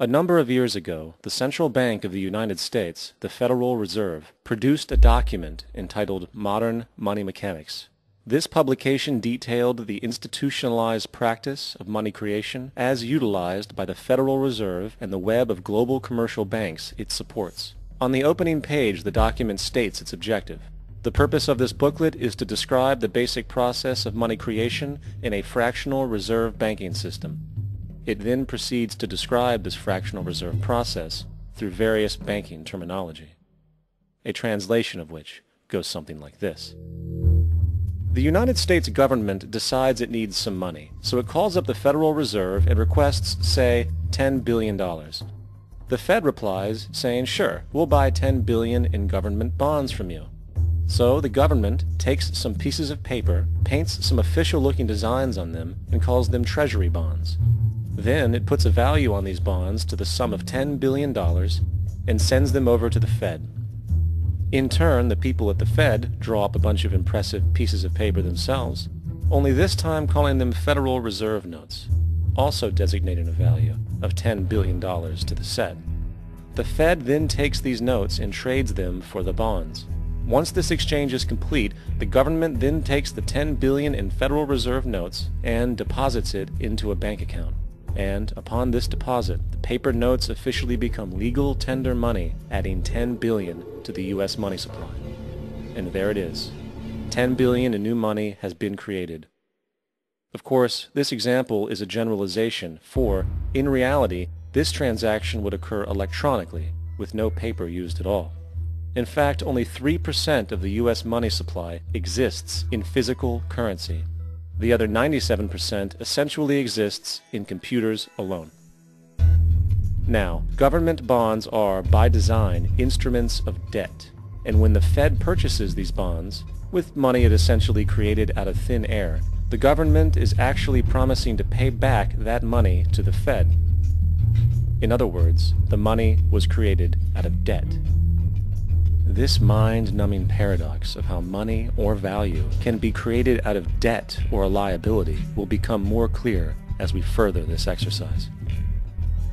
A number of years ago, the Central Bank of the United States, the Federal Reserve, produced a document entitled Modern Money Mechanics. This publication detailed the institutionalized practice of money creation as utilized by the Federal Reserve and the web of global commercial banks it supports. On the opening page, the document states its objective. The purpose of this booklet is to describe the basic process of money creation in a fractional reserve banking system. It then proceeds to describe this fractional reserve process through various banking terminology, a translation of which goes something like this. The United States government decides it needs some money, so it calls up the Federal Reserve and requests, say, $10 billion. The Fed replies saying, sure, we'll buy $10 billion in government bonds from you. So the government takes some pieces of paper, paints some official-looking designs on them, and calls them treasury bonds. Then it puts a value on these bonds to the sum of $10 billion and sends them over to the Fed. In turn, the people at the Fed draw up a bunch of impressive pieces of paper themselves, only this time calling them Federal Reserve notes, also designating a value of $10 billion to the Fed. The Fed then takes these notes and trades them for the bonds. Once this exchange is complete, the government then takes the $10 billion in Federal Reserve notes and deposits it into a bank account. And upon this deposit, the paper notes officially become legal tender money, adding $10 billion to the U.S. money supply. And there it is. $10 billion in new money has been created. Of course, this example is a generalization, for, in reality, this transaction would occur electronically, with no paper used at all. In fact, only 3% of the U.S. money supply exists in physical currency. The other 97% essentially exists in computers alone. Now, government bonds are, by design, instruments of debt, and when the Fed purchases these bonds, with money it essentially created out of thin air, the government is actually promising to pay back that money to the Fed. In other words, the money was created out of debt. This mind-numbing paradox of how money or value can be created out of debt or a liability will become more clear as we further this exercise.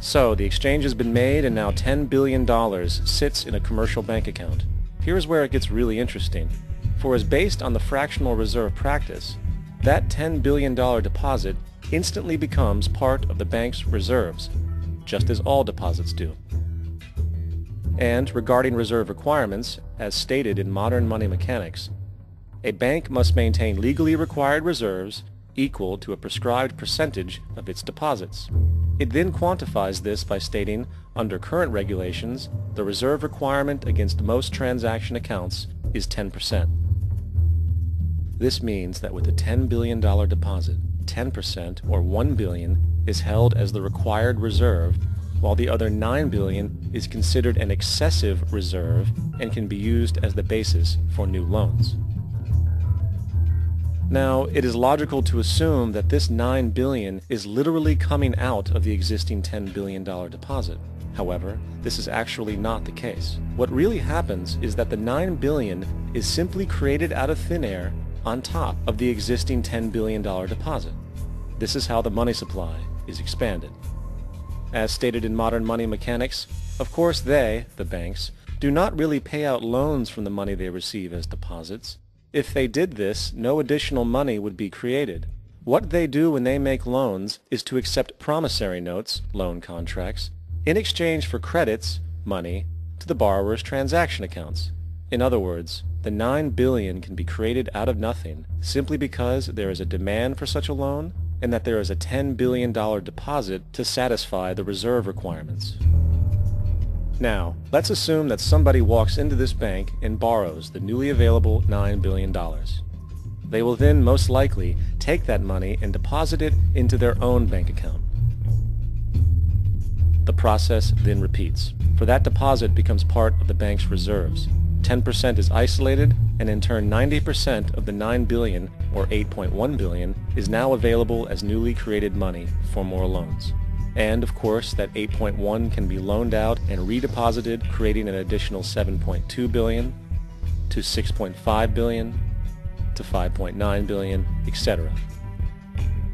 So, the exchange has been made and now $10 billion sits in a commercial bank account. Here's where it gets really interesting. For as based on the fractional reserve practice, that $10 billion deposit instantly becomes part of the bank's reserves, just as all deposits do. And regarding reserve requirements, as stated in modern money mechanics, a bank must maintain legally required reserves equal to a prescribed percentage of its deposits. It then quantifies this by stating, under current regulations, the reserve requirement against most transaction accounts is 10%. This means that with a $10 billion deposit, 10% or $1 billion is held as the required reserve, while the other $9 billion is considered an excessive reserve and can be used as the basis for new loans. Now, it is logical to assume that this $9 billion is literally coming out of the existing $10 billion deposit. However, this is actually not the case. What really happens is that the $9 billion is simply created out of thin air on top of the existing $10 billion deposit. This is how the money supply is expanded. As stated in modern money mechanics, of course they, the banks, do not really pay out loans from the money they receive as deposits. If they did this, no additional money would be created. What they do when they make loans is to accept promissory notes, loan contracts, in exchange for credits, money, to the borrower's transaction accounts. In other words, the $9 billion can be created out of nothing simply because there is a demand for such a loan and that there is a $10 billion deposit to satisfy the reserve requirements. Now, let's assume that somebody walks into this bank and borrows the newly available $9 billion. They will then most likely take that money and deposit it into their own bank account. The process then repeats, for that deposit becomes part of the bank's reserves. 10% is isolated, and in turn 90% of the $9 billion, or $8.1 billion, is now available as newly created money for more loans. And of course, that 8.1 can be loaned out and redeposited, creating an additional 7.2 billion, to 6.5 billion, to 5.9 billion, etc.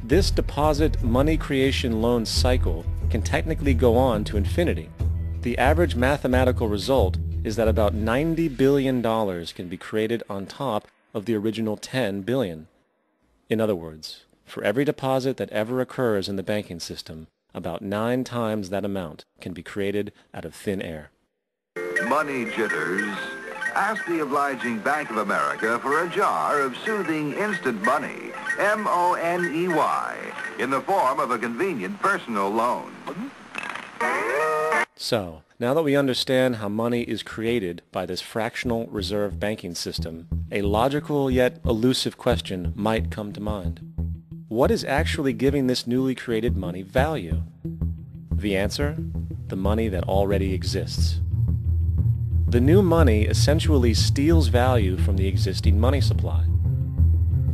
This deposit money creation loan cycle can can technically go on to infinity. The average mathematical result is that about $90 billion can be created on top of the original 10 billion. In other words, for every deposit that ever occurs in the banking system, about 9 times that amount can be created out of thin air. Money jitters? Ask the obliging Bank of America for a jar of soothing instant money, M-O-N-E-Y, in the form of a convenient personal loan. So, now that we understand how money is created by this fractional reserve banking system, a logical yet elusive question might come to mind. What is actually giving this newly created money value? The answer? The money that already exists. The new money essentially steals value from the existing money supply.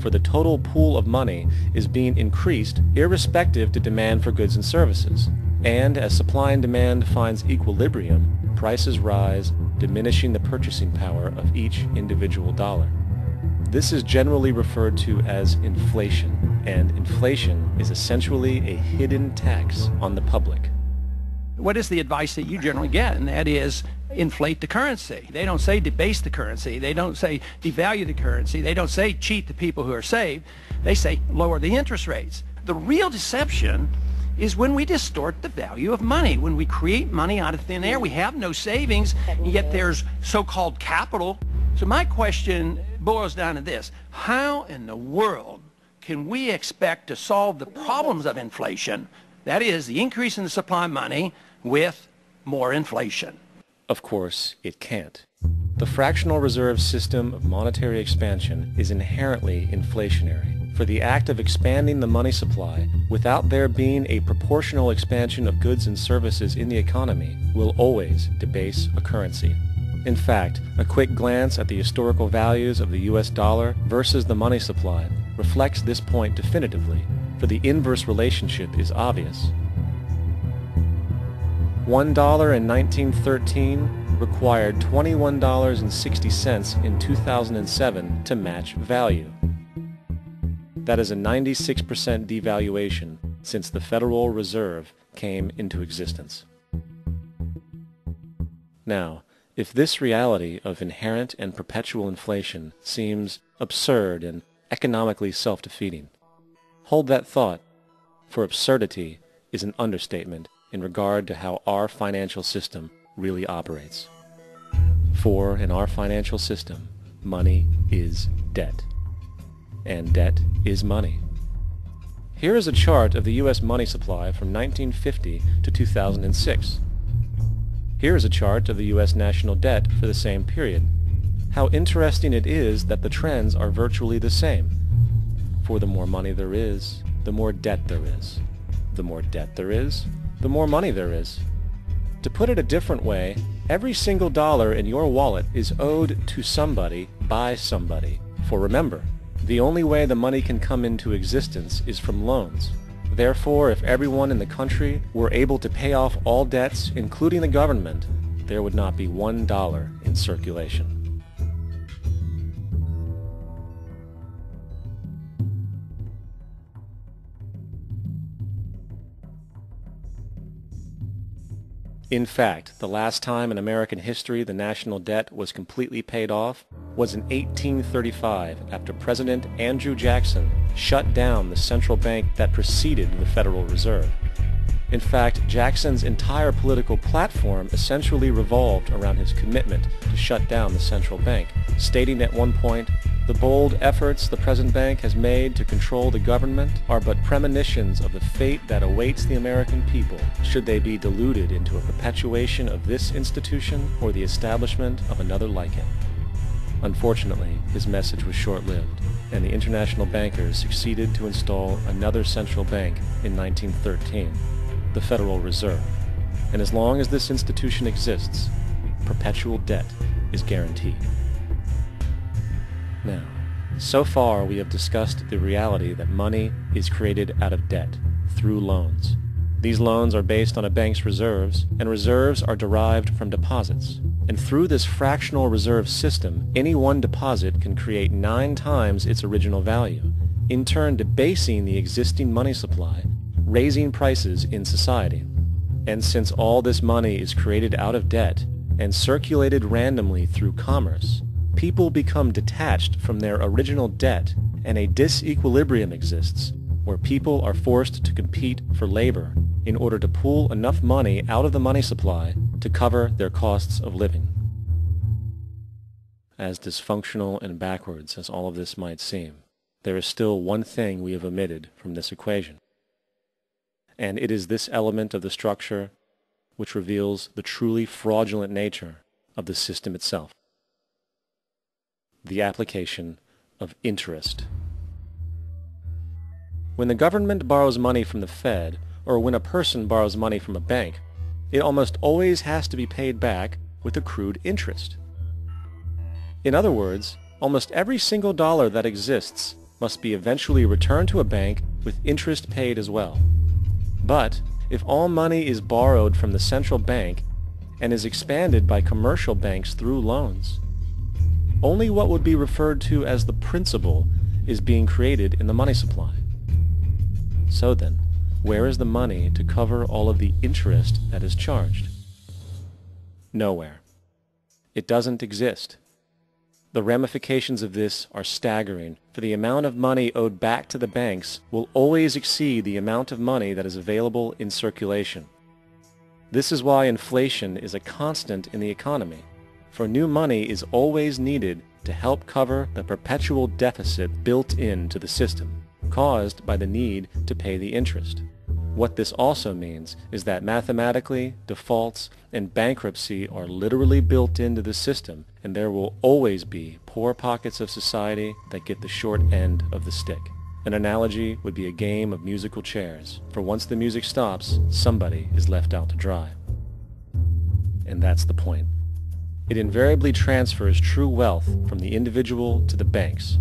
For the total pool of money is being increased irrespective to demand for goods and services. And as supply and demand finds equilibrium, prices rise, diminishing the purchasing power of each individual dollar. This is generally referred to as inflation, and inflation is essentially a hidden tax on the public. What is the advice that you generally get? And that is, inflate the currency. They don't say debase the currency. They don't say devalue the currency. They don't say cheat the people who are saved. They say lower the interest rates. The real deception is when we distort the value of money. When we create money out of thin air, we have no savings, and yet there's so-called capital. So my question boils down to this: how in the world can we expect to solve the problems of inflation, that is, the increase in the supply of money, with more inflation? Of course, it can't. The fractional reserve system of monetary expansion is inherently inflationary. For the act of expanding the money supply, without there being a proportional expansion of goods and services in the economy, will always debase a currency. In fact, a quick glance at the historical values of the US dollar versus the money supply reflects this point definitively, for the inverse relationship is obvious. $1 in 1913 required $21.60 in 2007 to match value. That is a 96% devaluation since the Federal Reserve came into existence. Now, if this reality of inherent and perpetual inflation seems absurd and economically self-defeating, hold that thought, for absurdity is an understatement in regard to how our financial system really operates. For in our financial system, money is debt. And debt is money. Here is a chart of the U.S. money supply from 1950 to 2006. Here is a chart of the U.S. national debt for the same period. How interesting it is that the trends are virtually the same. For the more money there is, the more debt there is. The more debt there is, the more money there is. To put it a different way, every single dollar in your wallet is owed to somebody by somebody. For remember, the only way the money can come into existence is from loans. Therefore, if everyone in the country were able to pay off all debts, including the government, there would not be $1 in circulation. In fact, the last time in American history the national debt was completely paid off was in 1835 after President Andrew Jackson shut down the central bank that preceded the Federal Reserve. In fact, Jackson's entire political platform essentially revolved around his commitment to shut down the central bank, stating at one point, "The bold efforts the present bank has made to control the government are but premonitions of the fate that awaits the American people should they be deluded into a perpetuation of this institution or the establishment of another like it." Unfortunately, his message was short-lived, and the international bankers succeeded to install another central bank in 1913, the Federal Reserve. And as long as this institution exists, perpetual debt is guaranteed. Now, so far we have discussed the reality that money is created out of debt, through loans. These loans are based on a bank's reserves, and reserves are derived from deposits. And through this fractional reserve system, any one deposit can create 9 times its original value, in turn debasing the existing money supply, raising prices in society. And since all this money is created out of debt and circulated randomly through commerce, people become detached from their original debt, and a disequilibrium exists where people are forced to compete for labor in order to pool enough money out of the money supply to cover their costs of living. As dysfunctional and backwards as all of this might seem, there is still one thing we have omitted from this equation. And it is this element of the structure which reveals the truly fraudulent nature of the system itself: the application of interest. When the government borrows money from the Fed, or when a person borrows money from a bank, it almost always has to be paid back with accrued interest. In other words, almost every single dollar that exists must be eventually returned to a bank with interest paid as well. But if all money is borrowed from the central bank and is expanded by commercial banks through loans, only what would be referred to as the principal is being created in the money supply. So then, where is the money to cover all of the interest that is charged? Nowhere. It doesn't exist. The ramifications of this are staggering, for the amount of money owed back to the banks will always exceed the amount of money that is available in circulation. This is why inflation is a constant in the economy, for new money is always needed to help cover the perpetual deficit built into the system, caused by the need to pay the interest. What this also means is that mathematically, defaults and bankruptcy are literally built into the system, and there will always be poor pockets of society that get the short end of the stick. An analogy would be a game of musical chairs, for once the music stops, somebody is left out to dry. And that's the point. It invariably transfers true wealth from the individual to the banks.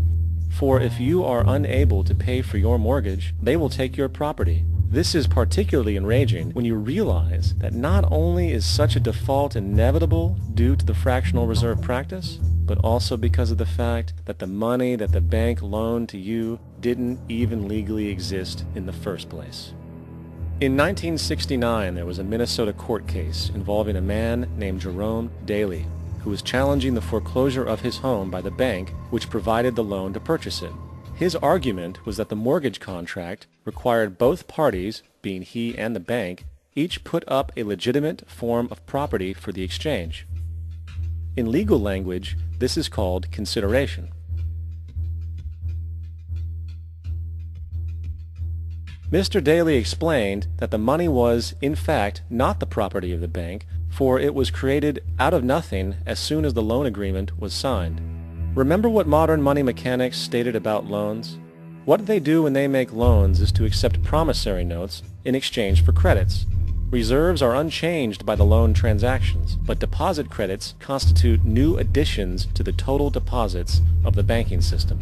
For if you are unable to pay for your mortgage, they will take your property. This is particularly enraging when you realize that not only is such a default inevitable due to the fractional reserve practice, but also because of the fact that the money that the bank loaned to you didn't even legally exist in the first place. In 1969, there was a Minnesota court case involving a man named Jerome Daley, who was challenging the foreclosure of his home by the bank which provided the loan to purchase it. His argument was that the mortgage contract required both parties, being he and the bank, each put up a legitimate form of property for the exchange. In legal language, this is called consideration. Mr. Daley explained that the money was, in fact, not the property of the bank, for it was created out of nothing as soon as the loan agreement was signed. Remember what modern money mechanics stated about loans? What they do when they make loans is to accept promissory notes in exchange for credits. Reserves are unchanged by the loan transactions, but deposit credits constitute new additions to the total deposits of the banking system.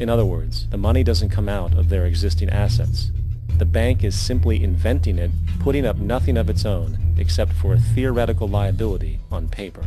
In other words, the money doesn't come out of their existing assets. The bank is simply inventing it, putting up nothing of its own, except for a theoretical liability on paper.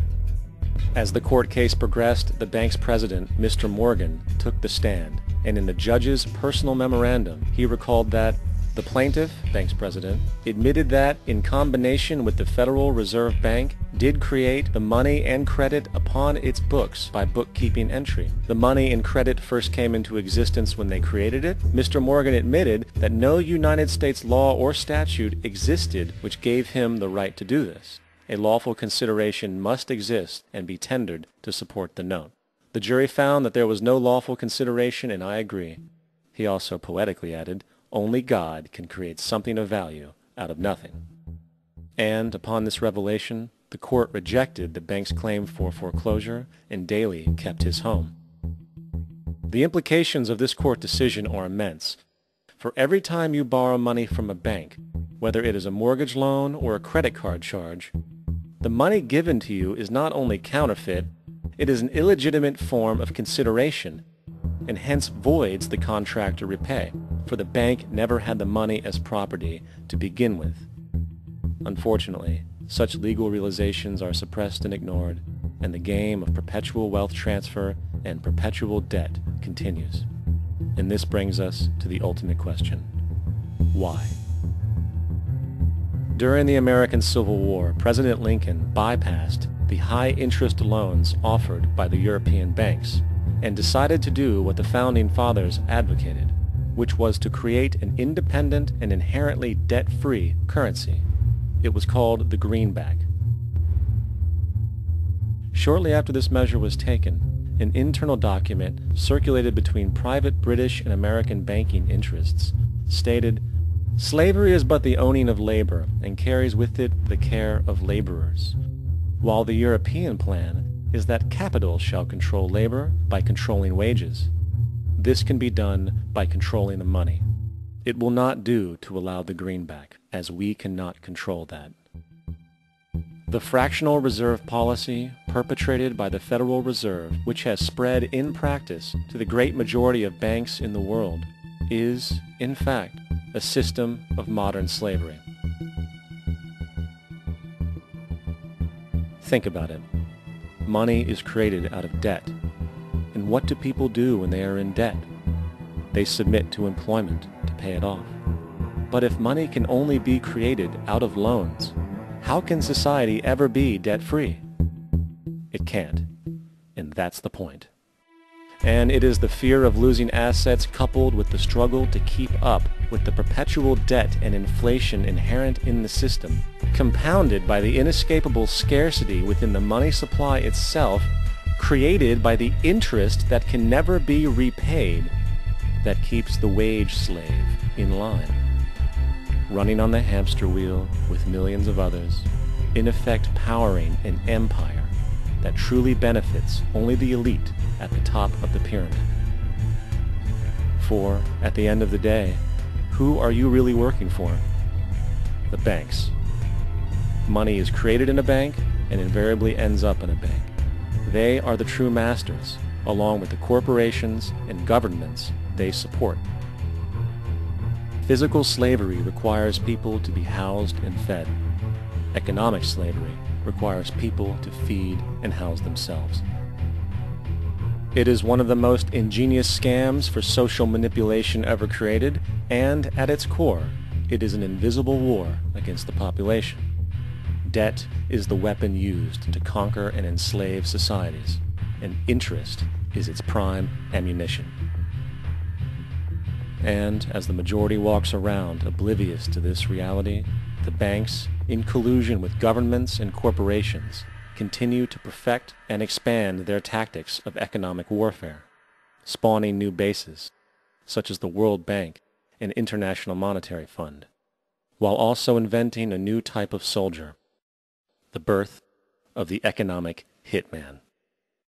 As the court case progressed, the bank's president, Mr. Morgan, took the stand, and in the judge's personal memorandum, he recalled that the plaintiff, bank's president, admitted that, in combination with the Federal Reserve Bank, did create the money and credit upon its books by bookkeeping entry. The money and credit first came into existence when they created it. Mr. Morgan admitted that no United States law or statute existed which gave him the right to do this. A lawful consideration must exist and be tendered to support the note. The jury found that there was no lawful consideration, and I agree. He also poetically added, "Only God can create something of value out of nothing." And upon this revelation, the court rejected the bank's claim for foreclosure, and Daley kept his home. The implications of this court decision are immense. For every time you borrow money from a bank, whether it is a mortgage loan or a credit card charge, the money given to you is not only counterfeit, it is an illegitimate form of consideration, and hence voids the contract to repay, for the bank never had the money as property to begin with. Unfortunately, such legal realizations are suppressed and ignored, and the game of perpetual wealth transfer and perpetual debt continues. And this brings us to the ultimate question: why? During the American Civil War, President Lincoln bypassed the high-interest loans offered by the European banks and decided to do what the Founding Fathers advocated, which was to create an independent and inherently debt-free currency. It was called the greenback. Shortly after this measure was taken, an internal document circulated between private British and American banking interests stated, "Slavery is but the owning of labor and carries with it the care of laborers, while the European plan is that capital shall control labor by controlling wages. This can be done by controlling the money. It will not do to allow the greenback, as we cannot control that." The fractional reserve policy perpetrated by the Federal Reserve, which has spread in practice to the great majority of banks in the world, is, in fact, a system of modern slavery. Think about it. Money is created out of debt. And what do people do when they are in debt? They submit to employment to pay it off. But if money can only be created out of loans, how can society ever be debt-free? It can't. And that's the point. And it is the fear of losing assets coupled with the struggle to keep up with the perpetual debt and inflation inherent in the system, compounded by the inescapable scarcity within the money supply itself, created by the interest that can never be repaid, that keeps the wage slave in line, running on the hamster wheel with millions of others, in effect powering an empire that truly benefits only the elite at the top of the pyramid. For, at the end of the day, who are you really working for? The banks. Money is created in a bank and invariably ends up in a bank. They are the true masters, along with the corporations and governments they support. Physical slavery requires people to be housed and fed. Economic slavery requires people to feed and house themselves. It is one of the most ingenious scams for social manipulation ever created, and at its core, it is an invisible war against the population. Debt is the weapon used to conquer and enslave societies, and interest is its prime ammunition. And as the majority walks around oblivious to this reality, the banks, in collusion with governments and corporations, continue to perfect and expand their tactics of economic warfare, spawning new bases, such as the World Bank and International Monetary Fund, while also inventing a new type of soldier, the birth of the economic hitman.